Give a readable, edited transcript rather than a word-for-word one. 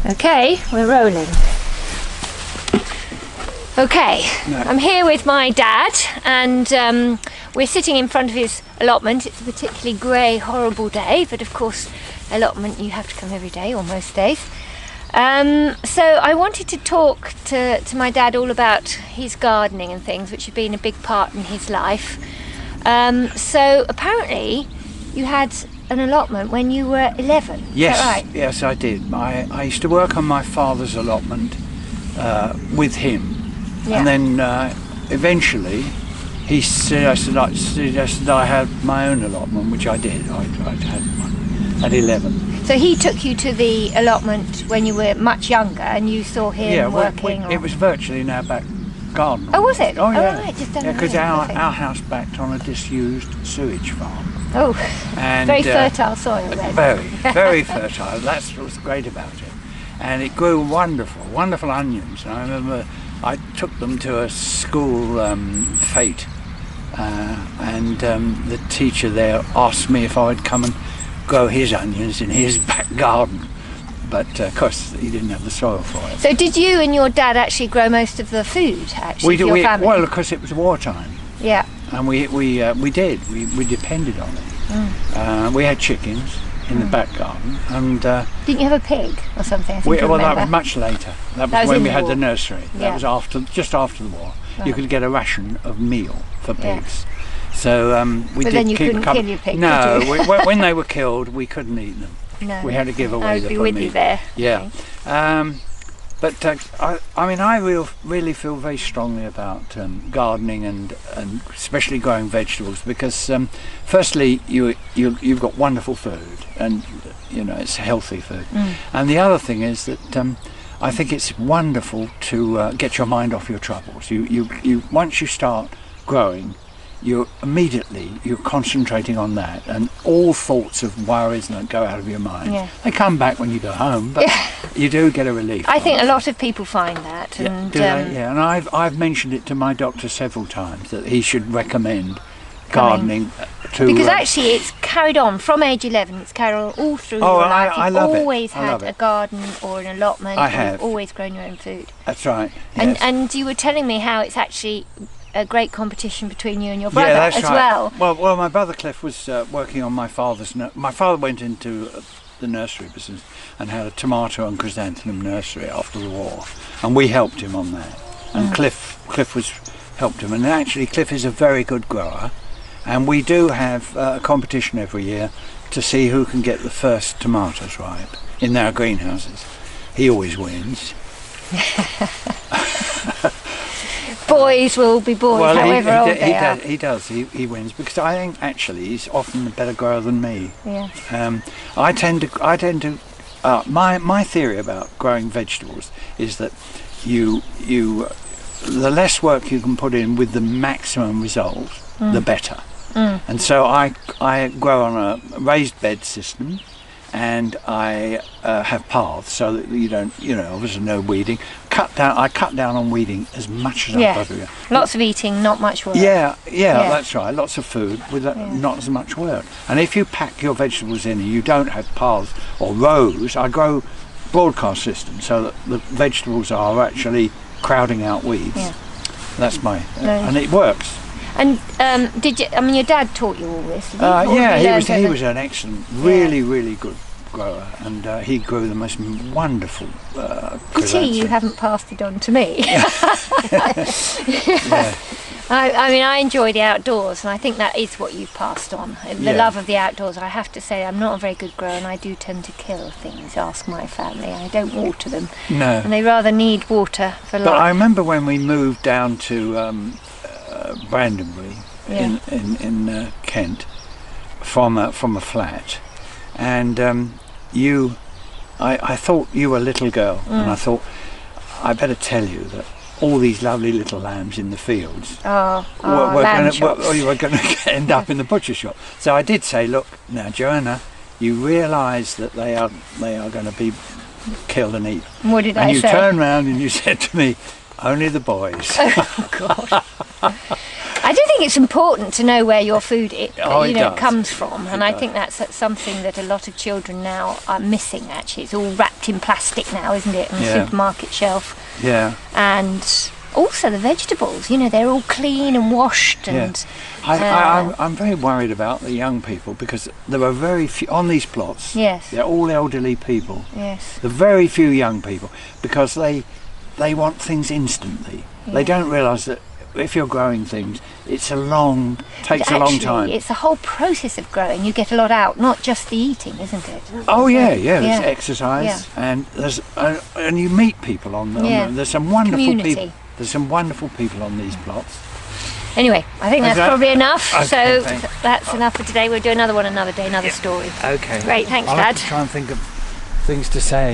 Okay, we're rolling. Okay, no. I'm here with my dad, and we're sitting in front of his allotment. It's a particularly grey, horrible day, but of course, allotment you have to come every day, or most days. So I wanted to talk to my dad all about his gardening and things, which have been a big part in his life. So apparently, you had an allotment when you were 11. Yes, is that right? Yes, I did. I used to work on my father's allotment with him, and then eventually he suggested I had my own allotment, which I did. I had one at 11. So he took you to the allotment when you were much younger, and you saw him working. It was virtually in our back garden. Oh, was it? Oh, yeah. Oh, right, just because our house backed on a disused sewage farm. Oh, and very fertile soil then. Very fertile. That's what was great about it. And it grew wonderful onions. And I remember I took them to a school fete, and the teacher there asked me if I'd come and grow his onions in his back garden. But of course, he didn't have the soil for it. So did you and your dad actually grow most of the food, actually, for your family? Well, because it was wartime. Yeah. And we depended on it. We had chickens in the back garden, and didn't you have a pig or something? That was much later. That was when we had the nursery. That was just after the war. Right. You could get a ration of meal for pigs. So we did. But then you couldn't kill your pig. No, when they were killed, we couldn't eat them. No. We had to give away the meat. I would be with you there. Yeah. Okay. But I really feel very strongly about gardening and especially growing vegetables, because firstly you've got wonderful food, and it's healthy food, and the other thing is that I think it's wonderful to get your mind off your troubles. You once you start growing, you're concentrating on that, and all thoughts of worries that go out of your mind. Yeah. They come back when you go home, but you do get a relief. I think a lot of people find that. And, do they? Yeah, and I've mentioned it to my doctor several times that he should recommend gardening to. Because actually, it's carried on from age 11. It's carried on all through your life. I love it. You've always had a garden or an allotment. I have. You've always grown your own food. That's right. Yes. And you were telling me how it's actually a great competition between you and your brother as well. Well, my brother Cliff was working on my father's. My father went into the nursery business and had a tomato and chrysanthemum nursery after the war, and we helped him on that. And Cliff helped him, and actually Cliff is a very good grower, and we do have a competition every year to see who can get the first tomatoes ripe in our greenhouses. He always wins. Boys will be boys, however old they are. He does. He wins, because I think actually he's often a better grower than me. Yeah. I tend to. My theory about growing vegetables is that the less work you can put in with the maximum result, the better. And so I grow on a raised bed system, and I have paths so that you don't, obviously no weeding. I cut down on weeding as much as I possibly can. Lots of eating, not much work. Yeah, that's right. Lots of food with not as much work. And if you pack your vegetables in and you don't have paths or rows, I grow broadcast systems so that the vegetables are actually crowding out weeds. Yeah. That's and it works. And did you? I mean, your dad taught you all this. He was an excellent, really good grower, and he grew the most wonderful. Pity you haven't passed it on to me. I enjoy the outdoors, and I think that is what you've passed on. The love of the outdoors. I have to say, I'm not a very good grower, and I do tend to kill things. Ask my family. I don't water them. No. And they rather need water for life. But I remember when we moved down to Brandonbury in Kent from a flat, and I thought you were a little girl, and I thought I better tell you that all these lovely little lambs in the fields were going to end up in the butcher shop. So I did say, look, now Joanna, you realise that they are going to be killed and eaten. What did I say? And you turned round and you said to me, only the boys. Oh God. I do think it's important to know where your food does. comes from, and I think that's something that a lot of children now are missing. Actually, it's all wrapped in plastic now, isn't it, on the supermarket shelf? Yeah. And also the vegetables, they're all clean and washed. And I'm very worried about the young people, because there are very few on these plots. Yes. They're all elderly people. Yes. There are very few young people, because they want things instantly. Yeah. They don't realise that if you're growing things, takes a long time. It's the whole process of growing. You get a lot out, not just the eating, isn't it? Oh yeah. There's exercise, and and you meet people on there's some wonderful community. people. There's some wonderful people on these plots. Anyway, I think that's probably enough. Okay, so thanks. that's enough for today. We'll do another one another day, another story. Okay. Great, thanks, I'll Dad. have to try and think of things to say.